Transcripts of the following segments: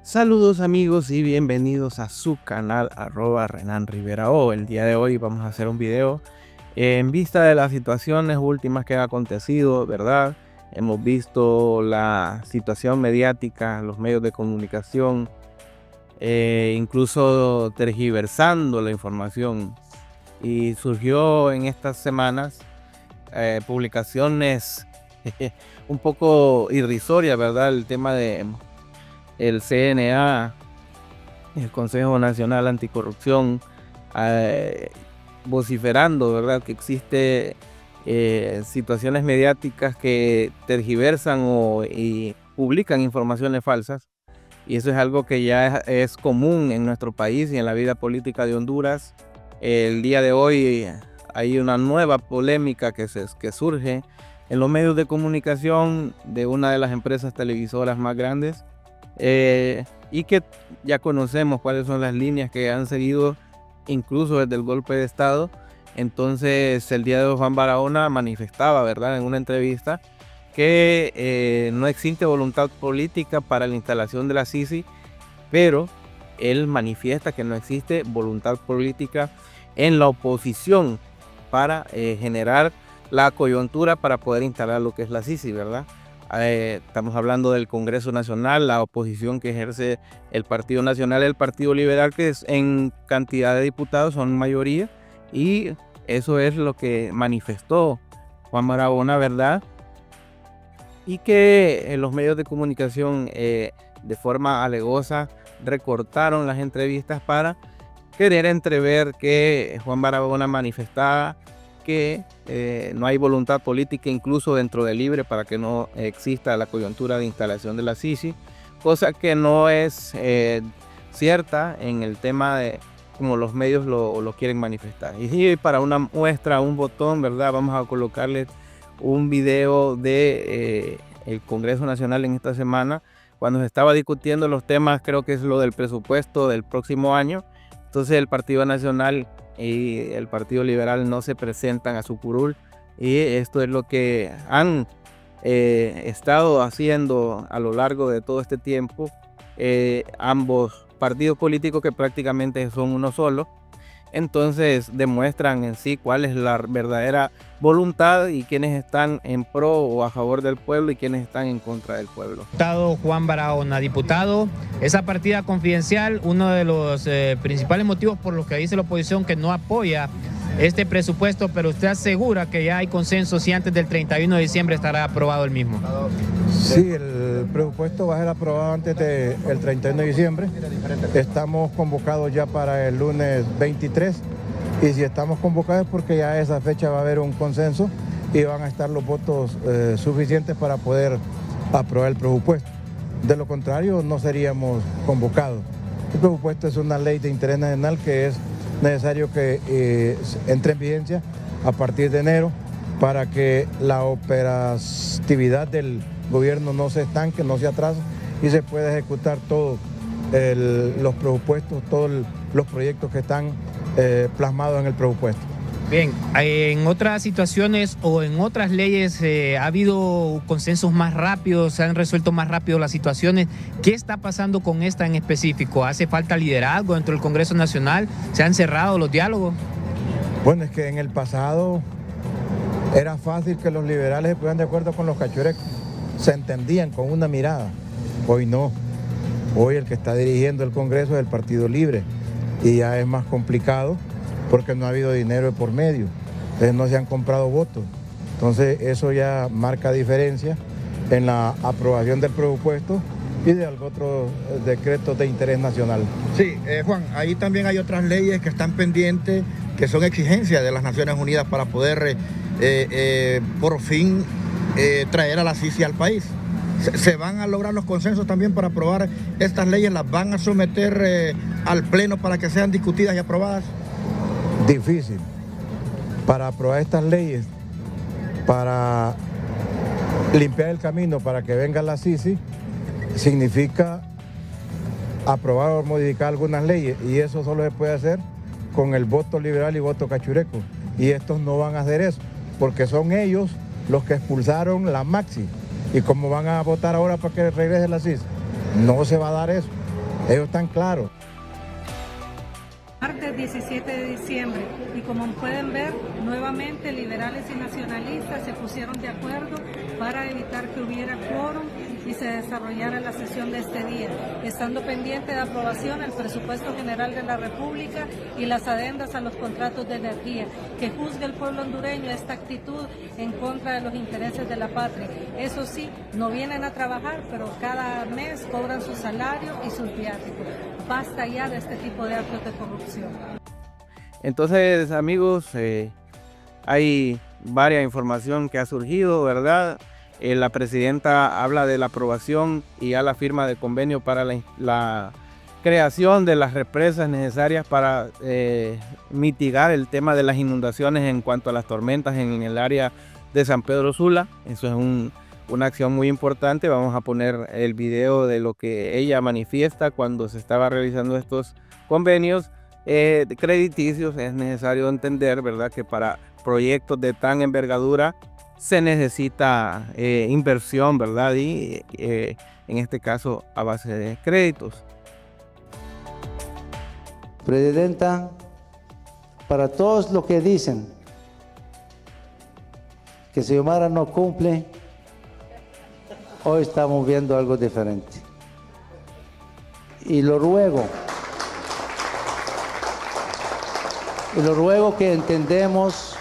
Saludos amigos y bienvenidos a su canal Renan Rivera O. El día de hoy vamos a hacer un video en vista de las situaciones últimas que han acontecido, ¿verdad? Hemos visto la situación mediática, los medios de comunicación, incluso tergiversando la información. Y surgió en estas semanas publicaciones un poco irrisorias, ¿verdad? El tema de el CNA, el Consejo Nacional Anticorrupción, vociferando, ¿verdad?, que existe situaciones mediáticas que tergiversan y publican informaciones falsas. Y eso es algo que ya es común en nuestro país y en la vida política de Honduras. El día de hoy hay una nueva polémica que surge en los medios de comunicación de una de las empresas televisoras más grandes, y que ya conocemos cuáles son las líneas que han seguido incluso desde el golpe de Estado. Entonces el día de hoy Juan Barahona manifestaba, ¿verdad?, en una entrevista que no existe voluntad política para la instalación de la Sisi, pero él manifiesta que no existe voluntad política en la oposición para generar la coyuntura para poder instalar lo que es la Sisi, ¿verdad? Estamos hablando del Congreso Nacional, la oposición que ejerce el Partido Nacional, el Partido Liberal, que es en cantidad de diputados son mayoría, y eso es lo que manifestó Juan Barahona, ¿verdad? Y que los medios de comunicación de forma alegosa recortaron las entrevistas para querer entrever que Juan Barahona manifestaba que no hay voluntad política incluso dentro de Libre para que no exista la coyuntura de instalación de la Sisi, cosa que no es cierta en el tema de como los medios lo quieren manifestar. Y para una muestra, un botón, ¿verdad?, vamos a colocarles un video de el Congreso Nacional en esta semana, cuando se estaba discutiendo los temas, creo que es lo del presupuesto del próximo año. Entonces el Partido Nacional y el Partido Liberal no se presentan a su curul, y esto es lo que han estado haciendo a lo largo de todo este tiempo ambos partidos políticos, que prácticamente son uno solo. Entonces demuestran en sí cuál es la verdadera voluntad y quiénes están en pro o a favor del pueblo y quiénes están en contra del pueblo. Diputado Juan Barahona, diputado, esa partida confidencial, uno de los principales motivos por los que dice la oposición que no apoya este presupuesto, pero usted asegura que ya hay consenso si antes del 31 de diciembre estará aprobado el mismo. Sí, el presupuesto va a ser aprobado antes del 31 de diciembre. Estamos convocados ya para el lunes 23, y si estamos convocados es porque ya a esa fecha va a haber un consenso y van a estar los votos suficientes para poder aprobar el presupuesto. De lo contrario, no seríamos convocados. El presupuesto es una ley de interés nacional que es necesario que entre en vigencia a partir de enero para que la operatividad del gobierno no se estanque, no se atrase y se pueda ejecutar todos los presupuestos, todos los proyectos que están plasmados en el presupuesto. Bien, en otras situaciones o en otras leyes ha habido consensos más rápidos, se han resuelto más rápido las situaciones. ¿Qué está pasando con esta en específico? ¿Hace falta liderazgo dentro del Congreso Nacional? ¿Se han cerrado los diálogos? Bueno, es que en el pasado era fácil que los liberales se pusieran de acuerdo con los cachurecos. Se entendían con una mirada. Hoy no. Hoy el que está dirigiendo el Congreso es el Partido Libre y ya es más complicado porque no ha habido dinero de por medio. Entonces no se han comprado votos. Entonces eso ya marca diferencia en la aprobación del presupuesto y de otros decretos de interés nacional. Sí, Juan, ahí también hay otras leyes que están pendientes, que son exigencias de las Naciones Unidas para poder por fin traer a la Sisi al país. ¿Se van a lograr los consensos también para aprobar estas leyes? ¿Las van a someter al Pleno para que sean discutidas y aprobadas? Difícil. Para aprobar estas leyes, para limpiar el camino para que venga la Sisi, significa aprobar o modificar algunas leyes, y eso solo se puede hacer con el voto liberal y voto cachureco, y estos no van a hacer eso porque son ellos los que expulsaron la Maxi. ¿Y cómo van a votar ahora para que regrese la Sisi? No se va a dar eso. Ellos están claros. Martes 17 de diciembre, y como pueden ver, nuevamente liberales y nacionalistas se pusieron de acuerdo para evitar que hubiera quórum y se desarrollara la sesión de este día, estando pendiente de aprobación el presupuesto general de la República y las adendas a los contratos de energía, que juzgue el pueblo hondureño esta actitud en contra de los intereses de la patria. Eso sí, no vienen a trabajar, pero cada mes cobran su salario y sus viáticos. Basta ya de este tipo de actos de corrupción. Entonces, amigos, hay varias información que ha surgido, ¿verdad? La presidenta habla de la aprobación y ya la firma de convenio para la creación de las represas necesarias para mitigar el tema de las inundaciones en cuanto a las tormentas en el área de San Pedro Sula. Eso es una acción muy importante. Vamos a poner el video de lo que ella manifiesta cuando se estaba realizando estos convenios crediticios. Es necesario entender, ¿verdad?, que para proyectos de tan envergadura se necesita inversión, ¿verdad? Y en este caso a base de créditos. Presidenta, para todos los que dicen que Xiomara no cumple, hoy estamos viendo algo diferente. Y lo ruego que entendemos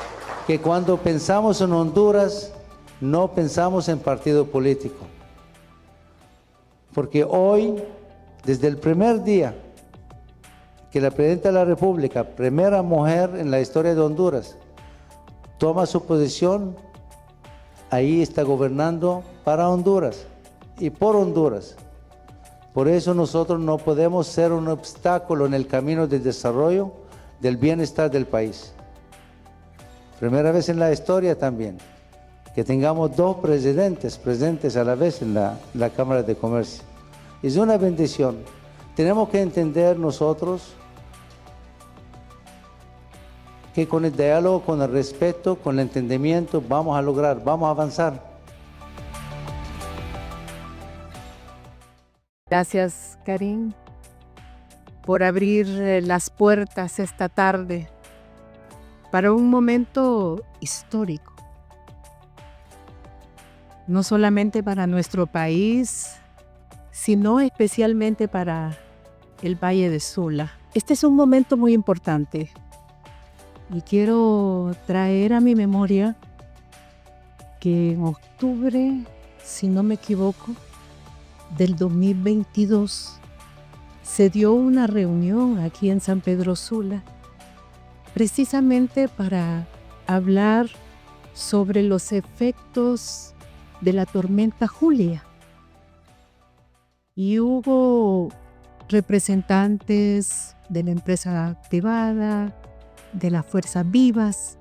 que cuando pensamos en Honduras, no pensamos en partido político. Porque hoy, desde el primer día que la Presidenta de la República, primera mujer en la historia de Honduras, toma su posición, ahí está gobernando para Honduras y por Honduras. Por eso nosotros no podemos ser un obstáculo en el camino del desarrollo, del bienestar del país. Primera vez en la historia también que tengamos dos presidentes presentes a la vez en la Cámara de Comercio. Es una bendición. Tenemos que entender nosotros que con el diálogo, con el respeto, con el entendimiento vamos a lograr, vamos a avanzar. Gracias, Karim, por abrir las puertas esta tarde para un momento histórico, no solamente para nuestro país, sino especialmente para el Valle de Sula. Este es un momento muy importante y quiero traer a mi memoria que en octubre, si no me equivoco, del 2022, se dio una reunión aquí en San Pedro Sula precisamente para hablar sobre los efectos de la tormenta Julia. Y hubo representantes de la empresa privada, de las fuerzas vivas.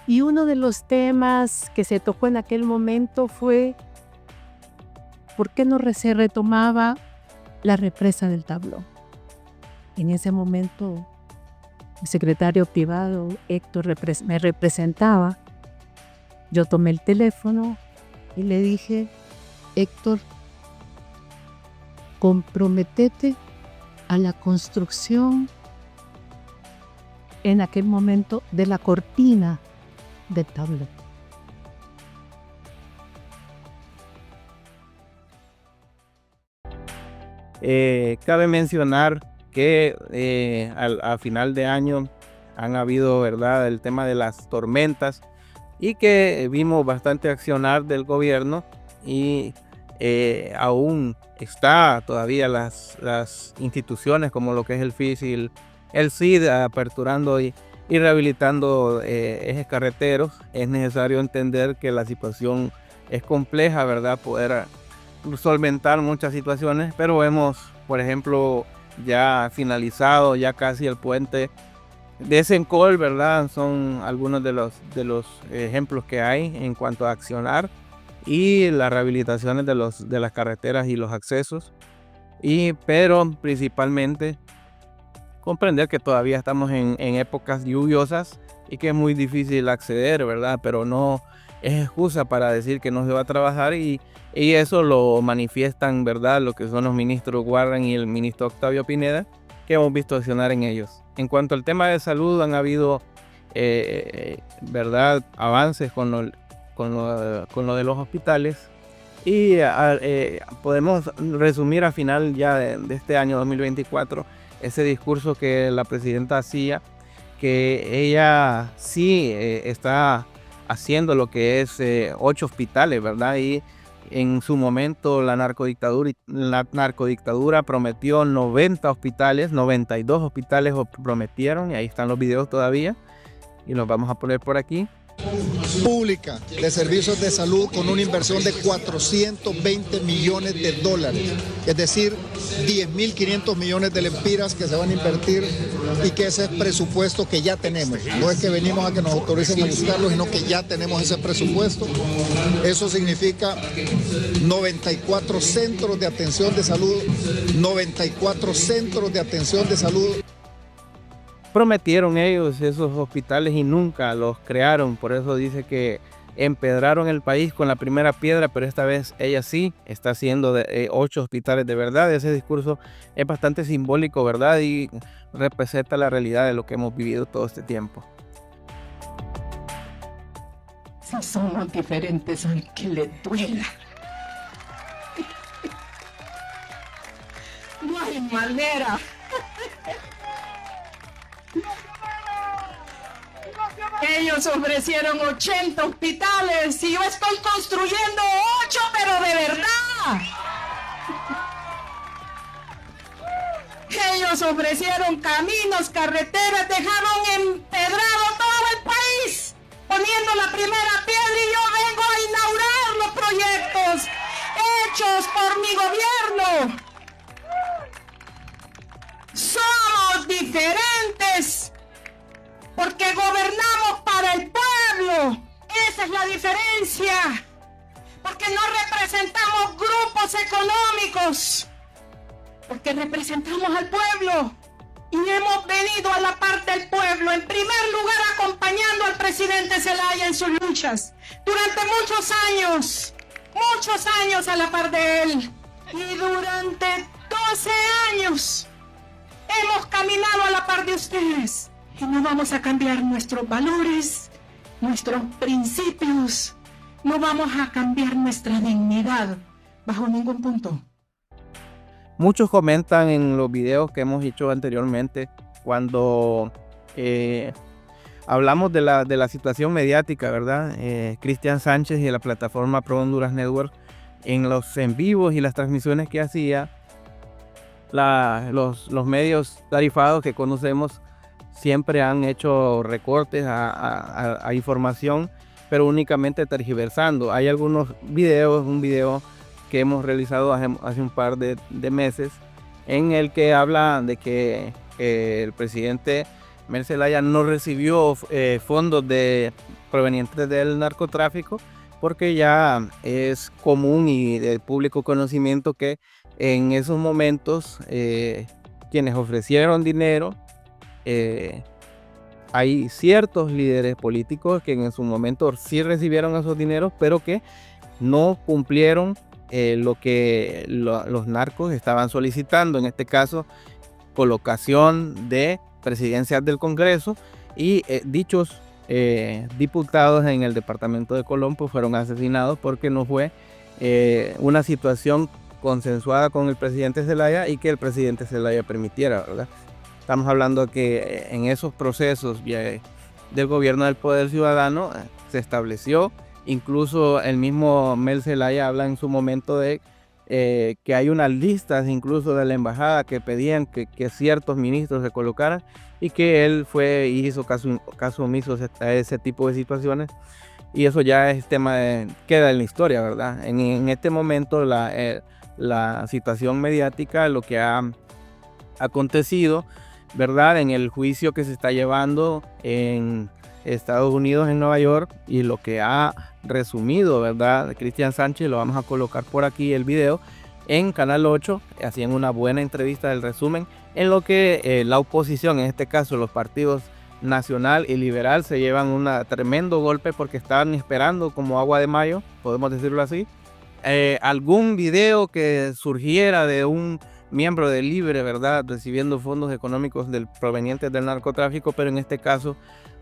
Y uno de los temas que se tocó en aquel momento fue ¿por qué no se retomaba la represa del Tablón? En ese momento el secretario privado Héctor me representaba. Yo tomé el teléfono y le dije: Héctor, comprométete a la construcción en aquel momento de la cortina del Tablón. Cabe mencionar que a final de año han habido, ¿verdad?, el tema de las tormentas y que vimos bastante accionar del gobierno y aún está todavía las instituciones como lo que es el FIS y el CID aperturando y rehabilitando ejes carreteros. Es necesario entender que la situación es compleja, ¿verdad?, poder solventar muchas situaciones, pero vemos, por ejemplo, ya finalizado, ya casi el puente de Sencol, ¿verdad? Son algunos de los ejemplos que hay en cuanto a accionar y las rehabilitaciones de las carreteras y los accesos, pero principalmente comprender que todavía estamos en épocas lluviosas y que es muy difícil acceder, ¿verdad? Pero no es excusa para decir que no se va a trabajar y eso lo manifiestan, ¿verdad?, lo que son los ministros Warren y el ministro Octavio Pineda, que hemos visto accionar en ellos. En cuanto al tema de salud, han habido ¿verdad?, avances con lo de los hospitales y podemos resumir a final ya de este año 2024 ese discurso que la presidenta hacía, que ella sí está haciendo lo que es 8 hospitales, ¿verdad? Y en su momento la narcodictadura prometió 90 hospitales, 92 hospitales prometieron, y ahí están los videos todavía, y los vamos a poner por aquí. Pública de servicios de salud con una inversión de 420 millones de dólares, es decir, 10.500 millones de lempiras que se van a invertir y que ese es presupuesto que ya tenemos. No es que venimos a que nos autoricen a buscarlo, sino que ya tenemos ese presupuesto. Eso significa 94 centros de atención de salud, 94 centros de atención de salud. Prometieron ellos esos hospitales y nunca los crearon, por eso dice que empedraron el país con la primera piedra, pero esta vez ella sí está haciendo 8 hospitales de verdad. Ese discurso es bastante simbólico, ¿verdad? Y representa la realidad de lo que hemos vivido todo este tiempo. Si somos diferentes, al que le duela. No hay manera. Ellos ofrecieron 80 hospitales y yo estoy construyendo 8, pero de verdad. Ellos ofrecieron caminos, carreteras, dejaron empedrado todo el país, poniendo la primera piedra, y yo vengo a inaugurar los proyectos hechos por mi gobierno. Somos diferentes porque gobernamos para el pueblo. Esa es la diferencia. Porque no representamos grupos económicos, porque representamos al pueblo y hemos venido a la par del pueblo, en primer lugar acompañando al presidente Zelaya en sus luchas durante muchos años a la par de él, y durante 12 años hemos caminado a la par de ustedes. Y no vamos a cambiar nuestros valores, nuestros principios, no vamos a cambiar nuestra dignidad bajo ningún punto. Muchos comentan en los videos que hemos hecho anteriormente, cuando hablamos de la situación mediática, ¿verdad? Cristian Sánchez y de la plataforma Pro Honduras Network, en los en vivos y las transmisiones que hacía, los medios tarifados que conocemos siempre han hecho recortes a información, pero únicamente tergiversando. Hay algunos videos, un video que hemos realizado hace un par de meses, en el que habla de que el presidente Mel Zelaya no recibió fondos provenientes del narcotráfico, porque ya es común y de público conocimiento que en esos momentos quienes ofrecieron dinero, hay ciertos líderes políticos que en su momento sí recibieron esos dineros, pero que no cumplieron lo que los narcos estaban solicitando, en este caso colocación de presidencias del Congreso, y dichos diputados en el departamento de Colón pues fueron asesinados porque no fue una situación consensuada con el presidente Zelaya y que el presidente Zelaya permitiera, ¿verdad? Estamos hablando que en esos procesos del gobierno del Poder Ciudadano se estableció, incluso el mismo Mel Zelaya habla en su momento de que hay unas listas incluso de la embajada que pedían que ciertos ministros se colocaran, y que él fue y hizo caso omiso a ese tipo de situaciones, y eso ya es tema queda en la historia, ¿verdad? En este momento la situación mediática, lo que ha acontecido, ¿verdad?, en el juicio que se está llevando en Estados Unidos, en Nueva York, y lo que ha resumido, ¿verdad?, Cristian Sánchez, lo vamos a colocar por aquí el video en Canal 8, hacían una buena entrevista del resumen en lo que la oposición, en este caso los partidos Nacional y Liberal se llevan un tremendo golpe porque están esperando como agua de mayo, podemos decirlo así, algún video que surgiera de un miembro de Libre, ¿verdad?, recibiendo fondos económicos provenientes del narcotráfico, pero en este caso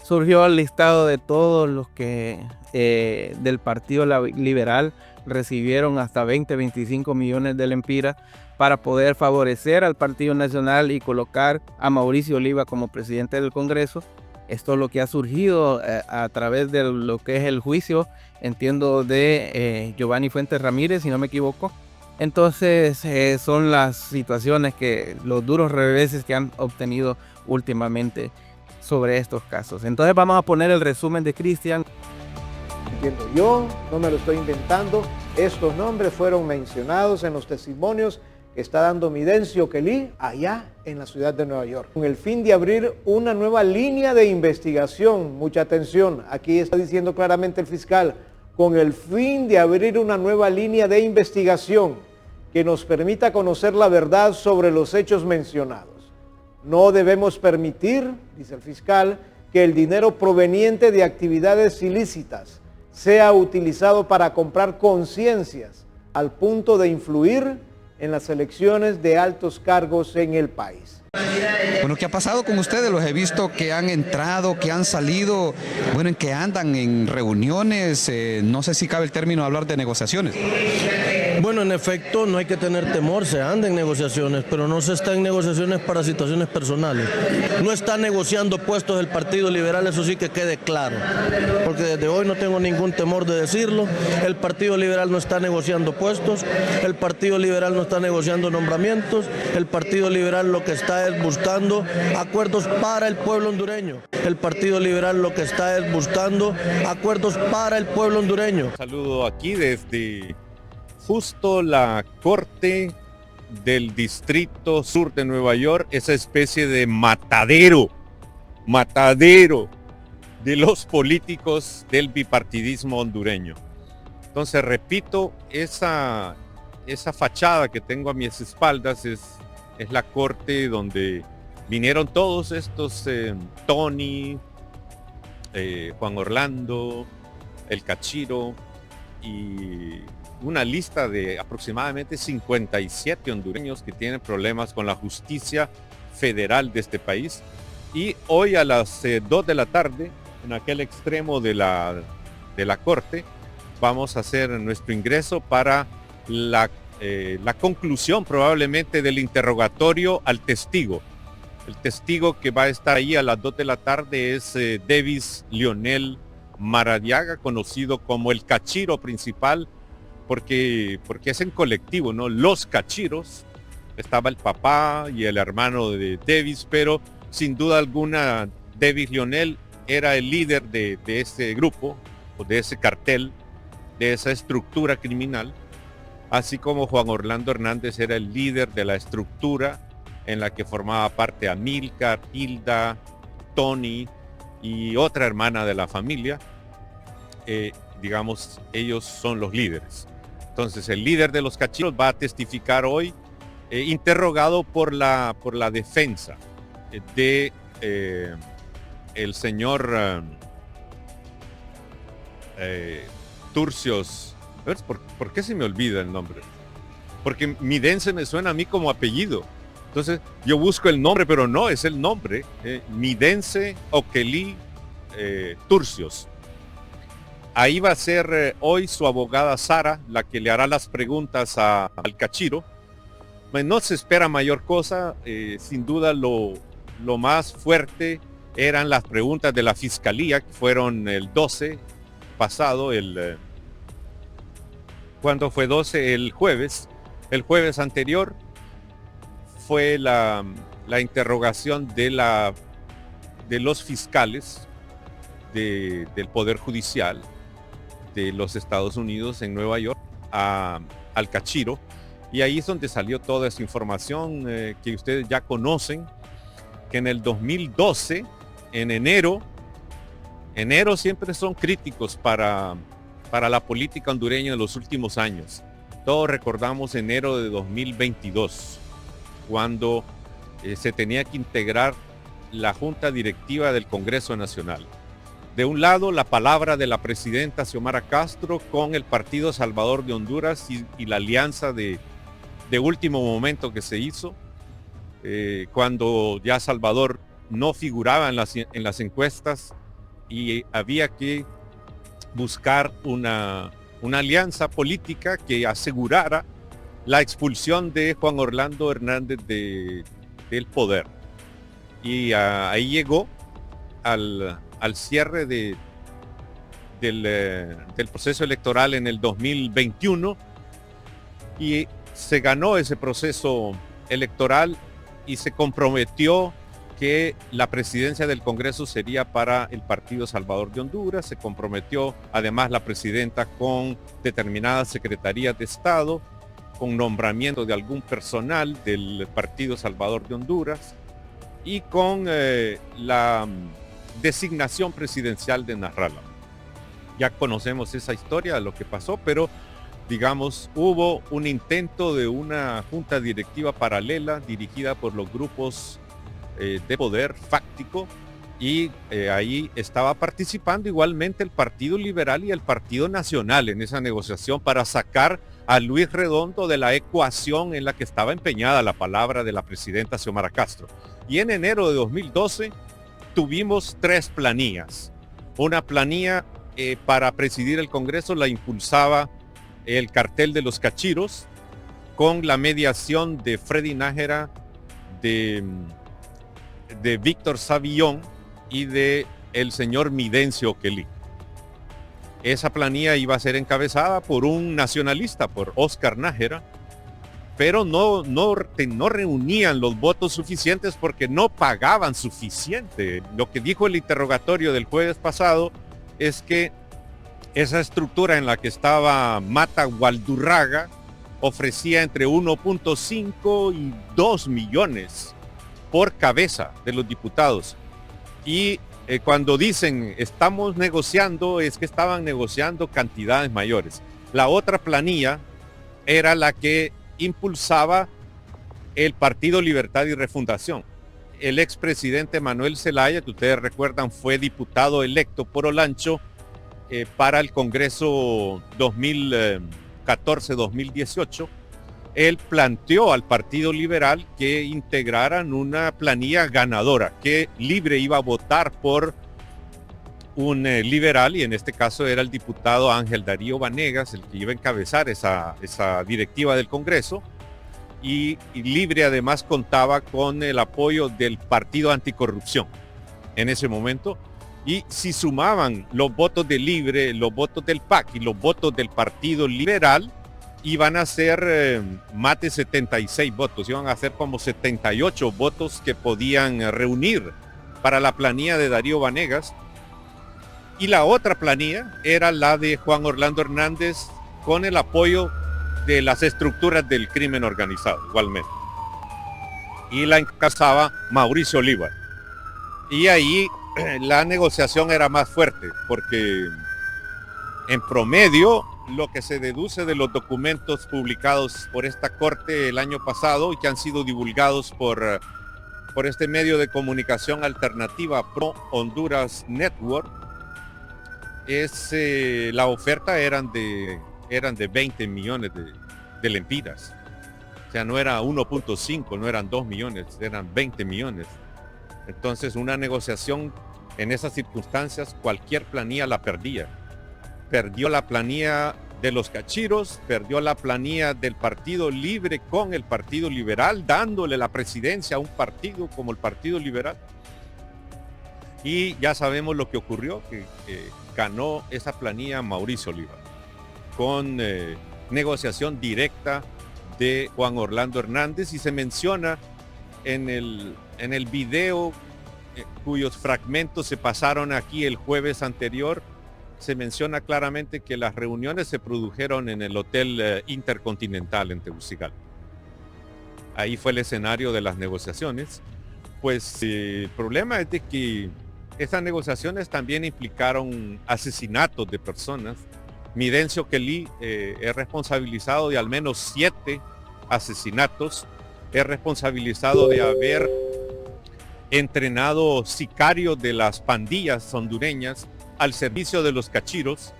surgió el listado de todos los que del Partido Liberal recibieron hasta 20-25 millones de lempiras para poder favorecer al Partido Nacional y colocar a Mauricio Oliva como presidente del Congreso. Esto es lo que ha surgido a través de lo que es el juicio, entiendo, de Giovanni Fuentes Ramírez, si no me equivoco. Entonces son las situaciones los duros reveses que han obtenido últimamente sobre estos casos. Entonces vamos a poner el resumen de Cristian. Entiendo yo, no me lo estoy inventando. Estos nombres fueron mencionados en los testimonios que está dando Midencio Kelly allá en la ciudad de Nueva York, con el fin de abrir una nueva línea de investigación. Mucha atención, aquí está diciendo claramente el fiscal, con el fin de abrir una nueva línea de investigación que nos permita conocer la verdad sobre los hechos mencionados. No debemos permitir, dice el fiscal, que el dinero proveniente de actividades ilícitas sea utilizado para comprar conciencias al punto de influir en las elecciones de altos cargos en el país. Bueno, ¿qué ha pasado con ustedes? Los he visto que han entrado, que han salido, bueno, en que andan en reuniones, no sé si cabe el término de hablar de negociaciones. Bueno, en efecto, no hay que tener temor, se anda en negociaciones, pero no se está en negociaciones para situaciones personales. No está negociando puestos del Partido Liberal, eso sí que quede claro, porque desde hoy no tengo ningún temor de decirlo. El Partido Liberal no está negociando puestos, el Partido Liberal no está negociando nombramientos, el Partido Liberal lo que está es buscando acuerdos para el pueblo hondureño. El Partido Liberal lo que está es buscando acuerdos para el pueblo hondureño. Un saludo aquí desde justo la Corte del Distrito Sur de Nueva York, esa especie de matadero de los políticos del bipartidismo hondureño. Entonces, repito, esa fachada que tengo a mis espaldas es la corte donde vinieron todos estos, Tony, Juan Orlando, el Cachiro y una lista de aproximadamente 57 hondureños que tienen problemas con la justicia federal de este país. Y hoy a las 2 de la tarde, en aquel extremo de la corte, vamos a hacer nuestro ingreso para la conclusión probablemente del interrogatorio al testigo. El testigo que va a estar ahí a las 2 de la tarde es Davis Leonel Maradiaga, conocido como el Cachiro principal, porque es en colectivo, ¿no? Los Cachiros, estaba el papá y el hermano de Davis, pero sin duda alguna Davis Leonel era el líder de ese grupo, o de ese cartel, de esa estructura criminal, así como Juan Orlando Hernández era el líder de la estructura en la que formaba parte Amílcar, Hilda, Tony y otra hermana de la familia. Digamos, ellos son los líderes. Entonces el líder de los Cachiros va a testificar hoy, interrogado por la defensa de el señor Turcios. ¿Por qué se me olvida el nombre? Porque Midense me suena a mí como apellido. Entonces yo busco el nombre, pero no es el nombre. Midense Okelí Turcios. Ahí va a ser hoy su abogada Sara la que le hará las preguntas al Cachiro. No se espera mayor cosa. Sin duda lo más fuerte eran las preguntas de la fiscalía, que fueron el 12 pasado, ¿cuándo fue 12? El jueves anterior fue la interrogación de los fiscales del Poder Judicial de los Estados Unidos en Nueva York al Cachiro, y ahí es donde salió toda esa información que ustedes ya conocen, que en el 2012, en enero siempre son críticos para la política hondureña de los últimos años. Todos recordamos enero de 2022, cuando se tenía que integrar la Junta Directiva del Congreso Nacional. De un lado, la palabra de la presidenta Xiomara Castro con el Partido Salvador de Honduras y la alianza de último momento que se hizo, cuando ya Salvador no figuraba en las encuestas y había que buscar una alianza política que asegurara la expulsión de Juan Orlando Hernández del poder. Y ahí llegó al cierre del proceso electoral en el 2021 y se ganó ese proceso electoral y se comprometió que la presidencia del Congreso sería para el Partido Salvador de Honduras. Se comprometió además la presidenta con determinadas secretarías de Estado, con nombramiento de algún personal del Partido Salvador de Honduras y con la designación presidencial de Nasrallah. Ya conocemos esa historia de lo que pasó, pero digamos, hubo un intento de una junta directiva paralela dirigida por los grupos de poder fáctico y ahí estaba participando igualmente el Partido Liberal y el Partido Nacional en esa negociación para sacar a Luis Redondo de la ecuación en la que estaba empeñada la palabra de la presidenta Xiomara Castro. Y en enero de 2012 tuvimos 3 planillas. Una planilla para presidir el Congreso la impulsaba el cartel de los Cachiros con la mediación de Freddy Nájera, de Víctor Savillón y de el señor Midencio Oquelí. Esa planilla iba a ser encabezada por un nacionalista, por Oscar Nájera, pero no reunían los votos suficientes porque no pagaban suficiente. Lo que dijo el interrogatorio del jueves pasado es que esa estructura en la que estaba Mata Gualdurraga ofrecía entre 1.5 y 2 millones por cabeza de los diputados. Y cuando dicen estamos negociando, es que estaban negociando cantidades mayores. La otra planilla era la que impulsaba el Partido Libertad y Refundación. El expresidente Manuel Zelaya, que ustedes recuerdan, fue diputado electo por Olancho para el Congreso 2014-2018. Él planteó al Partido Liberal que integraran una planilla ganadora, que Libre iba a votar por un liberal, y en este caso era el diputado Ángel Darío Vanegas, el que iba a encabezar esa directiva del Congreso, y Libre además contaba con el apoyo del Partido Anticorrupción en ese momento, y si sumaban los votos de Libre, los votos del PAC y los votos del Partido Liberal, iban a ser más de 76 votos, iban a ser como 78 votos que podían reunir para la planilla de Darío Vanegas. Y la otra planilla era la de Juan Orlando Hernández con el apoyo de las estructuras del crimen organizado, igualmente. Y la encabezaba Mauricio Oliva. Y ahí la negociación era más fuerte, porque en promedio lo que se deduce de los documentos publicados por esta corte el año pasado y que han sido divulgados por este medio de comunicación alternativa Pro Honduras Network, es la oferta eran de 20 millones de lempiras. O sea, no era 1.5, no eran 2 millones, eran 20 millones. Entonces, una negociación en esas circunstancias, cualquier planilla la perdía. Perdió la planilla de los Cachiros, perdió la planilla del Partido Libre con el Partido Liberal, dándole la presidencia a un partido como el Partido Liberal. Y ya sabemos lo que ocurrió, que ganó esa planilla Mauricio Oliva, con negociación directa de Juan Orlando Hernández, y se menciona en el video cuyos fragmentos se pasaron aquí el jueves anterior, se menciona claramente que las reuniones se produjeron en el Hotel Intercontinental en Tegucigalpa. Ahí fue el escenario de las negociaciones. Pues el problema es de que estas negociaciones también implicaron asesinatos de personas. Midencio Oquelí es responsabilizado de al menos 7 asesinatos. Es responsabilizado de haber entrenado sicarios de las pandillas hondureñas al servicio de los cachiros,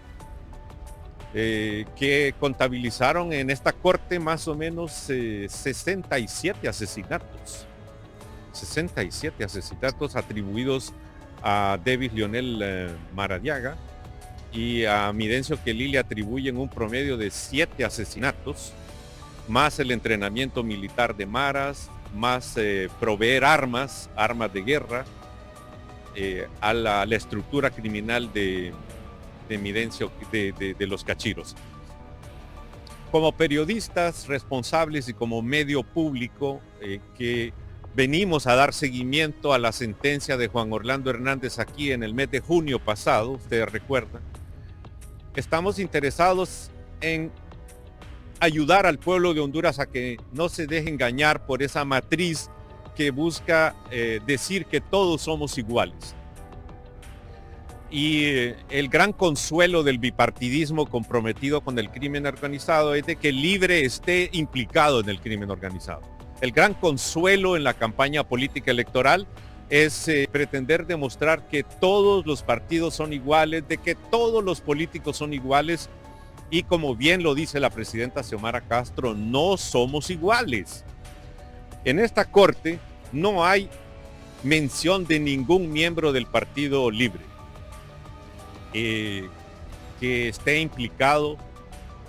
que contabilizaron en esta corte más o menos 67 asesinatos. 67 asesinatos atribuidos a Davis Leonel Maradiaga, y a Midencio Quelí le atribuyen un promedio de 7 asesinatos, más el entrenamiento militar de maras, más proveer armas de guerra a la estructura criminal de Midencio, de los cachiros. Como periodistas responsables y como medio público que venimos a dar seguimiento a la sentencia de Juan Orlando Hernández aquí en el mes de junio pasado, ustedes recuerdan, estamos interesados en ayudar al pueblo de Honduras a que no se deje engañar por esa matriz que busca decir que todos somos iguales. Y el gran consuelo del bipartidismo comprometido con el crimen organizado es de que Libre esté implicado en el crimen organizado. El gran consuelo en la campaña política electoral es pretender demostrar que todos los partidos son iguales, de que todos los políticos son iguales, y como bien lo dice la presidenta Xiomara Castro, no somos iguales. En esta corte no hay mención de ningún miembro del Partido Libre que esté implicado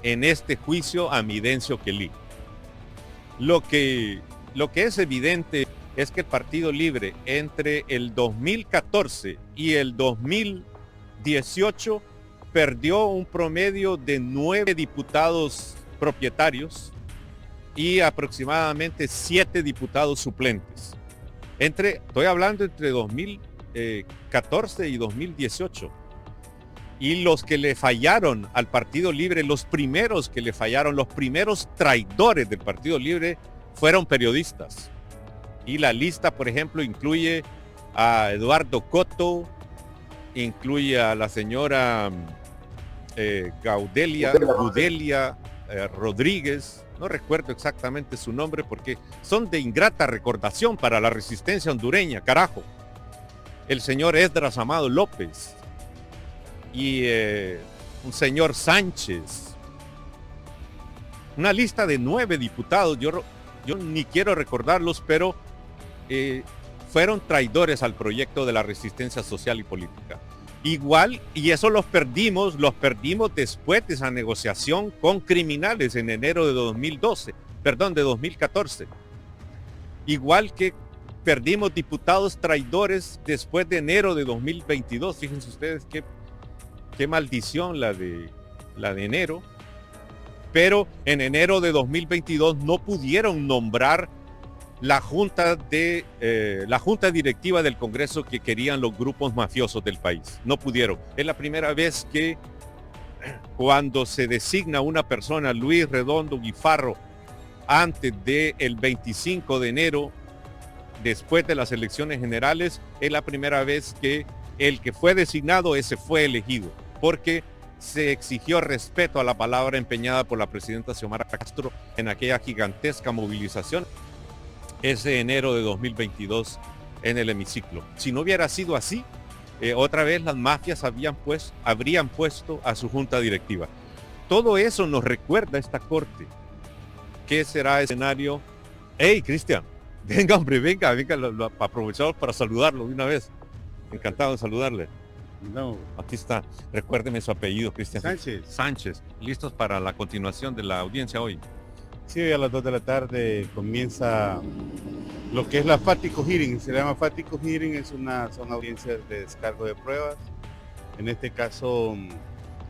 en este juicio a Midencio Quelí. Lo que es evidente es que el Partido Libre entre el 2014 y el 2018 perdió un promedio de 9 diputados propietarios y aproximadamente 7 diputados suplentes. Estoy hablando entre 2014 y 2018. Y los que le fallaron al Partido Libre, los primeros que le fallaron, los primeros traidores del Partido Libre fueron periodistas. Y la lista, por ejemplo, incluye a Eduardo Coto, incluye a la señora Gudelia Rodríguez, no recuerdo exactamente su nombre porque son de ingrata recordación para la resistencia hondureña, carajo. El señor Esdras Amado López y un señor Sánchez. Una lista de 9 diputados, yo ni quiero recordarlos, pero fueron traidores al proyecto de la resistencia social y política. Igual, y eso los perdimos después de esa negociación con criminales en enero de 2014. Igual que perdimos diputados traidores después de enero de 2022. Fíjense ustedes qué maldición la de enero. Pero en enero de 2022 no pudieron nombrar la junta directiva del Congreso que querían los grupos mafiosos del país. No pudieron. Es la primera vez que cuando se designa una persona, Luis Redondo Guifarro, antes del 25 de enero, después de las elecciones generales, es la primera vez que el que fue designado, ese fue elegido, porque se exigió respeto a la palabra empeñada por la presidenta Xiomara Castro en aquella gigantesca movilización ese enero de 2022 en el hemiciclo. Si no hubiera sido así, otra vez las mafias habrían puesto a su junta directiva. Todo eso nos recuerda esta corte. ¿Qué será el escenario? ¡Hey, Cristian! Venga, hombre, venga, aprovechamos para saludarlo de una vez. Encantado de saludarle. No. Aquí está. Recuérdeme su apellido, Cristian. Sánchez. ¿Listos para la continuación de la audiencia hoy? Sí, hoy a las 2 de la tarde comienza lo que es la Fático Hearing. Se llama Fático Hearing, son audiencias de descargo de pruebas. En este caso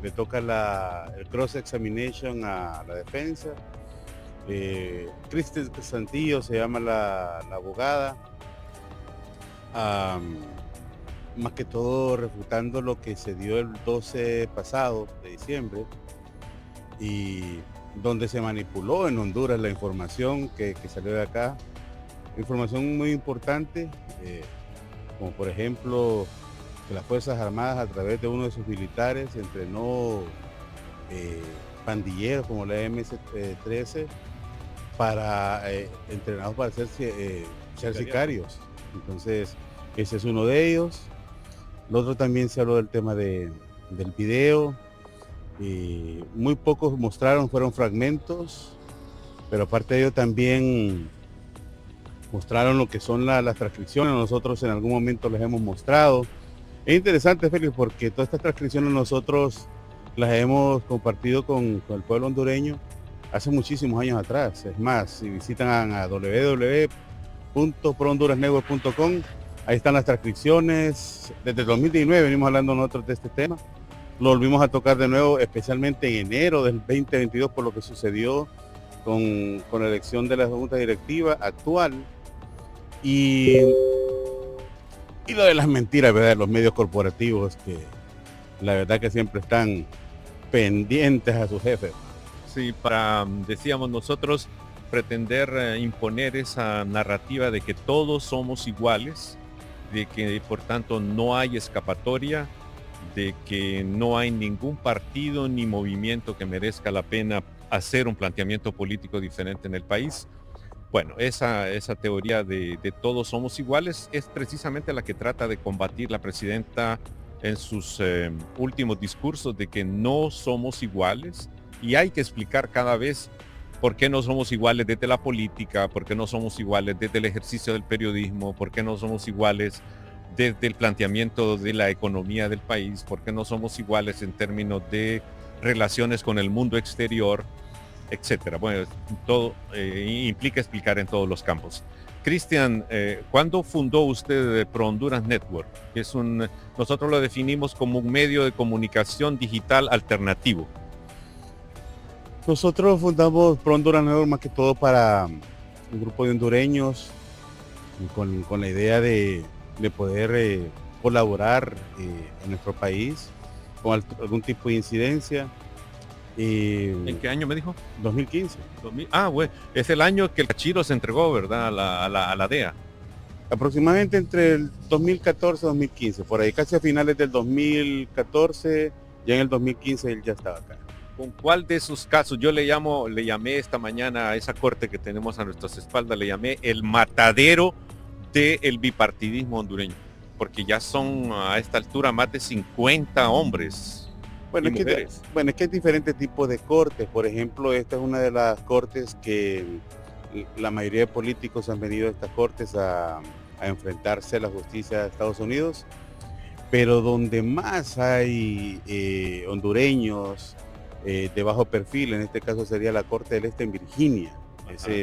le toca el cross-examination a la defensa. Cristel Santillo se llama la abogada. Más que todo refutando lo que se dio el 12 pasado de diciembre y donde se manipuló en Honduras la información que salió de acá. Información muy importante, como por ejemplo que las Fuerzas Armadas a través de uno de sus militares entrenó pandilleros como la MS-13 entrenados para ser sicarios. Entonces, ese es uno de ellos. Lo otro también se habló del tema del video. Muy pocos mostraron, fueron fragmentos, pero aparte de ello también mostraron lo que son las transcripciones. Nosotros en algún momento les hemos mostrado. Es interesante, Félix, porque todas estas transcripciones nosotros las hemos compartido con el pueblo hondureño hace muchísimos años atrás. Es más, si visitan a www.prohondurasnetwork.com, ahí están las transcripciones. Desde el 2019 venimos hablando nosotros de este tema. Lo volvimos a tocar de nuevo, especialmente en enero del 2022, por lo que sucedió con la elección de la Junta Directiva actual. Y lo de las mentiras, ¿verdad?, de los medios corporativos, que la verdad que siempre están pendientes a sus jefes. Sí, decíamos nosotros, pretender imponer esa narrativa de que todos somos iguales, de que por tanto no hay escapatoria, de que no hay ningún partido ni movimiento que merezca la pena hacer un planteamiento político diferente en el país. Bueno, esa teoría de todos somos iguales es precisamente la que trata de combatir la presidenta en sus últimos discursos, de que no somos iguales, y hay que explicar cada vez por qué no somos iguales desde la política, por qué no somos iguales desde el ejercicio del periodismo, por qué no somos iguales desde el planteamiento de la economía del país, por qué no somos iguales en términos de relaciones con el mundo exterior, etcétera. Bueno, todo implica explicar en todos los campos. Cristian, ¿cuándo fundó usted Pro Honduras Network? Nosotros lo definimos como un medio de comunicación digital alternativo. Nosotros fundamos Pro Honduras Network más que todo para un grupo de hondureños con la idea de poder colaborar en nuestro país con algún tipo de incidencia. ¿En qué año me dijo? 2015. Bueno, es el año que el Cachiro se entregó, ¿verdad?, a la DEA. Aproximadamente entre el 2014 y 2015, por ahí casi a finales del 2014, ya en el 2015 él ya estaba acá. ¿Con cuál de sus casos? Yo le llamé esta mañana a esa corte que tenemos a nuestras espaldas, le llamé el matadero del bipartidismo hondureño, porque ya son a esta altura más de 50 hombres. Bueno, es que hay diferentes tipos de cortes. Por ejemplo, esta es una de las cortes que la mayoría de políticos han venido a estas cortes a enfrentarse a la justicia de Estados Unidos, pero donde más hay hondureños de bajo perfil, en este caso sería la Corte del Este en Virginia,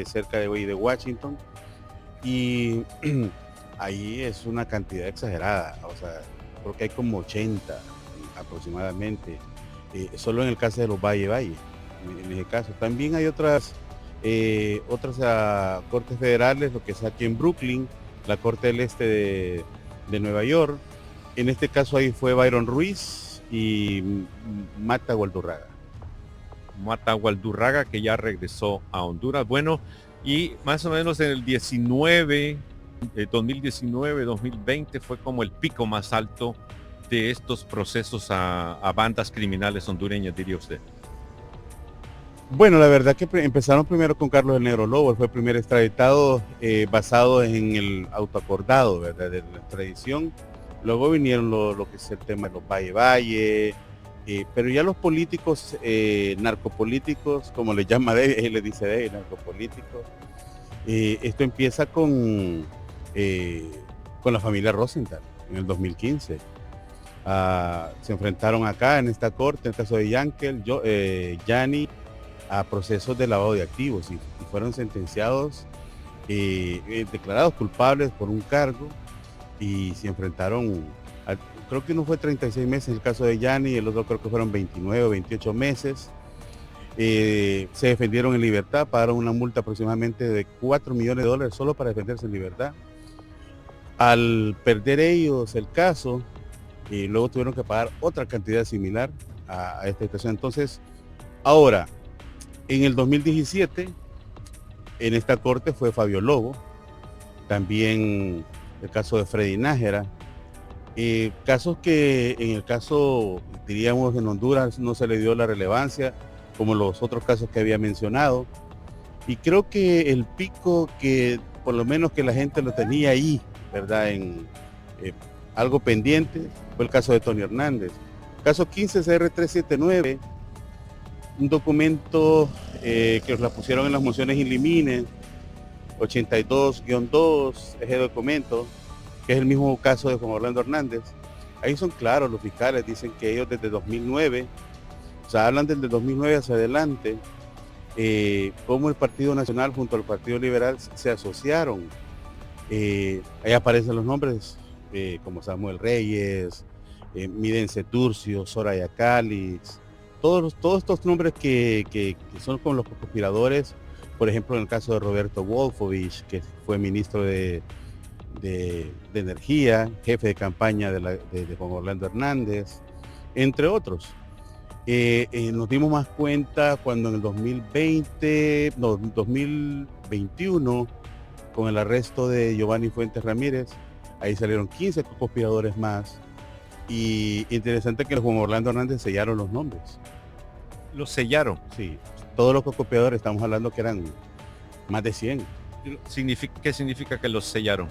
cerca de Washington, y ahí es una cantidad exagerada, o sea, creo que hay como 80 aproximadamente, solo en el caso de los Valle, en ese caso. También hay otras cortes federales, lo que es aquí en Brooklyn, la Corte del Este de Nueva York. En este caso ahí fue Byron Ruiz y Mata Gualdurraga, que ya regresó a Honduras. Bueno, y más o menos en el 2019-2020 fue como el pico más alto de estos procesos a bandas criminales hondureñas, diría usted. Bueno, la verdad que empezaron primero con Carlos el Negro Lobo, él fue el primer extraditado basado en el autoacordado, ¿verdad?, de la extradición. Luego vinieron lo que es el tema de los Valle, pero ya los políticos, narcopolíticos, como le llama David, él le dice David, narcopolíticos. Esto empieza con la familia Rosenthal en el 2015. Se enfrentaron acá en esta corte, en el caso de Yanni, a procesos de lavado de activos y fueron sentenciados, declarados culpables por un cargo y se enfrentaron, creo que uno fue 36 meses en el caso de Yanni, el otro creo que fueron 29 o 28 meses. Se defendieron en libertad, pagaron una multa aproximadamente de $4 millones solo para defenderse en libertad. Al perder ellos el caso, luego tuvieron que pagar otra cantidad similar a esta situación. Entonces, ahora, en el 2017, en esta corte fue Fabio Lobo, también el caso de Freddy Nájera, casos que en el caso, diríamos, en Honduras no se le dio la relevancia como los otros casos que había mencionado, y creo que el pico que por lo menos que la gente lo tenía ahí, ¿verdad? En algo pendiente fue el caso de Tony Hernández. Caso 15 CR379, un documento que la pusieron en las mociones in limine, 82-2, ese documento, que es el mismo caso de Juan Orlando Hernández. Ahí son claros los fiscales, dicen que ellos desde 2009, o sea, hablan desde 2009 hacia adelante, cómo el Partido Nacional junto al Partido Liberal se asociaron. Ahí aparecen los nombres como Samuel Reyes, Midense Turcio, Soraya Calix, todos estos nombres que son con los conspiradores. Por ejemplo, en el caso de Roberto Wolfovich, que fue ministro de Energía, jefe de campaña de Juan Orlando Hernández, entre otros. Nos dimos más cuenta cuando en el 2021, con el arresto de Giovanni Fuentes Ramírez, ahí salieron 15 conspiradores más. Y interesante que Juan Orlando Hernández sellaron los nombres. ¿Los sellaron? Sí, todos los conspiradores, estamos hablando que eran más de 100. ¿Qué significa que los sellaron?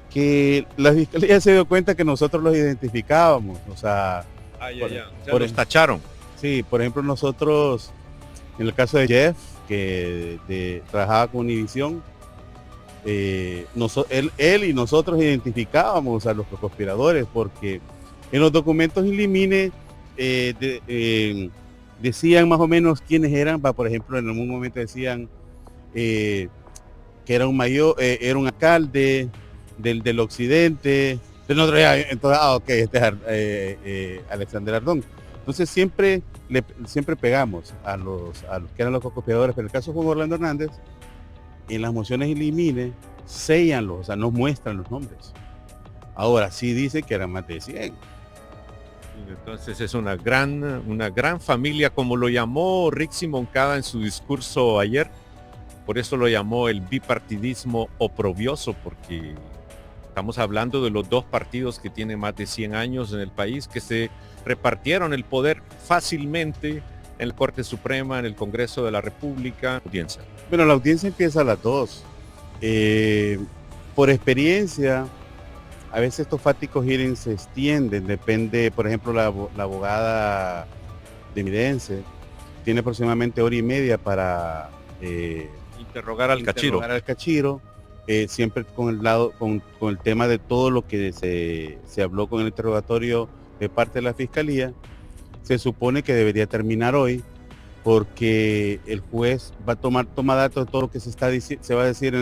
Que la fiscalía se dio cuenta que nosotros los identificábamos, o sea... los tacharon. Sí, por ejemplo, nosotros, en el caso de Jeff, que trabajaba con Univisión, él y nosotros identificábamos a los conspiradores, porque en los documentos in limine decían más o menos quiénes eran. Por ejemplo, en algún momento decían que era un mayor, era un alcalde del occidente. Entonces, ok, este es Alexander Ardón. Entonces siempre pegamos a los que eran los conspiradores, pero en el caso de Juan Orlando Hernández, en las mociones in limine, séllanlos, o sea, no muestran los nombres. Ahora sí dice que eran más de 100. Entonces es una gran familia, como lo llamó Rixi Moncada en su discurso ayer. Por eso lo llamó el bipartidismo oprobioso, porque estamos hablando de los dos partidos que tienen más de 100 años en el país, que se repartieron el poder fácilmente en la Corte Suprema, en el Congreso de la República. Audiencia. Bueno, la audiencia empieza a las 2. Por experiencia, a veces estos fáticos hearings se extienden, depende, por ejemplo, la abogada de Midense tiene aproximadamente hora y media para interrogar al Cachiro, siempre con el tema de todo lo que se habló con el interrogatorio de parte de la Fiscalía. Se supone que debería terminar hoy, porque el juez va a toma datos de todo lo que se va a decir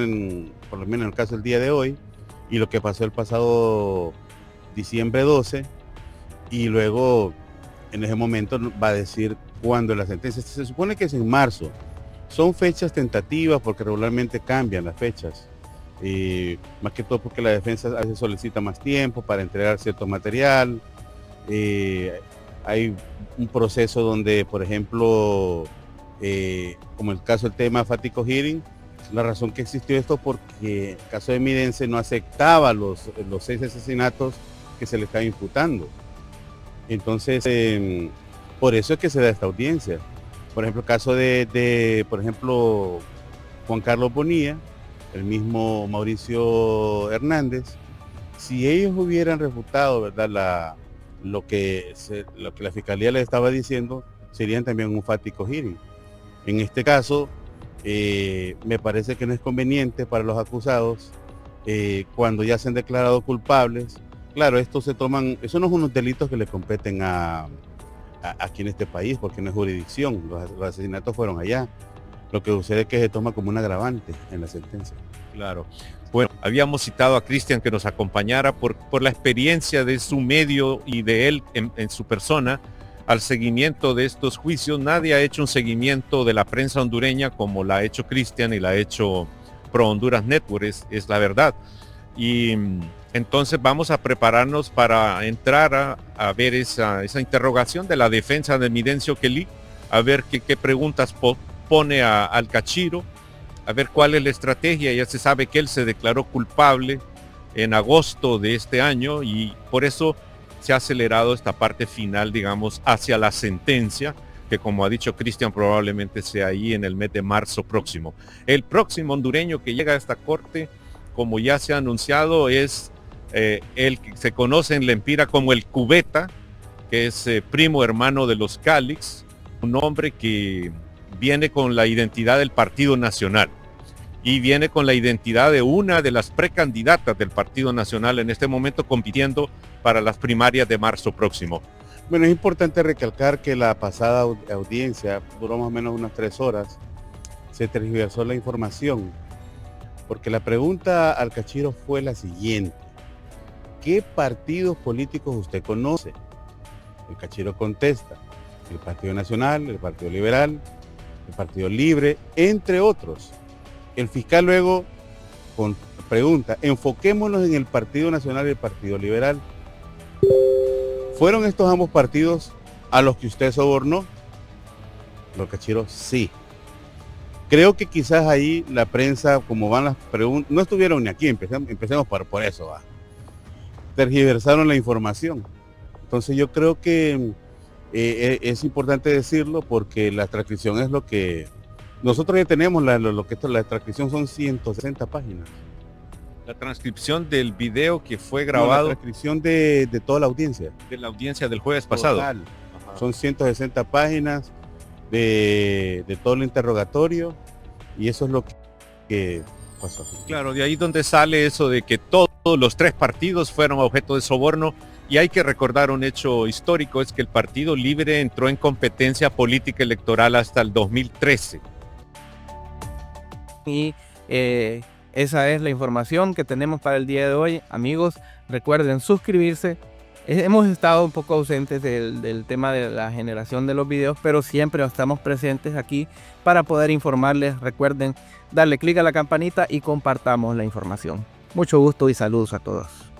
por lo menos en el caso del día de hoy, y lo que pasó el pasado diciembre 12, y luego en ese momento va a decir cuándo es la sentencia. Se supone que es en marzo. Son fechas tentativas porque regularmente cambian las fechas, más que todo porque la defensa a veces solicita más tiempo para entregar cierto material. Hay un proceso donde, por ejemplo, como el caso del tema fático hearing, la razón que existió esto porque el caso de Midense no aceptaba los 6 asesinatos que se le estaba imputando. Entonces, por eso es que se da esta audiencia. Por ejemplo, el caso por ejemplo, Juan Carlos Bonilla, el mismo Mauricio Hernández, si ellos hubieran refutado, ¿verdad?, lo que la Fiscalía les estaba diciendo, serían también un fático hearing. En este caso, me parece que no es conveniente para los acusados, cuando ya se han declarado culpables. Claro, eso no es unos delitos que le competen aquí en este país, porque no es jurisdicción, los asesinatos fueron allá. Lo que sucede es que se toma como un agravante en la sentencia. Claro. Bueno, habíamos citado a Cristian que nos acompañara por la experiencia de su medio y de él en su persona al seguimiento de estos juicios. Nadie ha hecho un seguimiento de la prensa hondureña como la ha hecho Cristian y la ha hecho Pro Honduras Network, es la verdad. Y entonces vamos a prepararnos para entrar a ver esa interrogación de la defensa de Midencio Kelly, a ver qué preguntas pone al Cachiro, a ver cuál es la estrategia. Ya se sabe que él se declaró culpable en agosto de este año y por eso se ha acelerado esta parte final, digamos, hacia la sentencia, que como ha dicho Cristian, probablemente sea ahí en el mes de marzo próximo. El próximo hondureño que llega a esta corte como ya se ha anunciado, es el que se conoce en la Empira como el Cubeta, que es primo hermano de los Calix, un hombre que viene con la identidad del Partido Nacional y viene con la identidad de una de las precandidatas del Partido Nacional en este momento, compitiendo para las primarias de marzo próximo. Bueno, es importante recalcar que la pasada audiencia duró más o menos unas 3 horas. Se tergiversó la información, porque la pregunta al Cachiro fue la siguiente: ¿qué partidos políticos usted conoce? El Cachiro contesta: el Partido Nacional, el Partido Liberal, el Partido Libre, entre otros. El fiscal luego pregunta: enfoquémonos en el Partido Nacional y el Partido Liberal. ¿Fueron estos ambos partidos a los que usted sobornó? Los Cachiros, sí. Creo que quizás ahí la prensa, como van las preguntas, no estuvieron ni aquí, empecemos por eso, va. Tergiversaron la información. Entonces yo creo que es importante decirlo, porque la transcripción es lo que... Nosotros ya tenemos la transcripción, son 160 páginas. La transcripción del video que fue grabado. No, la transcripción de toda la audiencia. De la audiencia del jueves pasado. Son 160 páginas de todo el interrogatorio, y eso es lo que pasó. Claro, de ahí donde sale eso de que todos los 3 partidos fueron objeto de soborno. Y hay que recordar un hecho histórico, es que el Partido Libre entró en competencia política electoral hasta el 2013. Y esa es la información que tenemos para el día de hoy. Amigos, recuerden suscribirse. Hemos estado un poco ausentes del tema de la generación de los videos, pero siempre estamos presentes aquí para poder informarles. Recuerden darle clic a la campanita y compartamos la información. Mucho gusto y saludos a todos.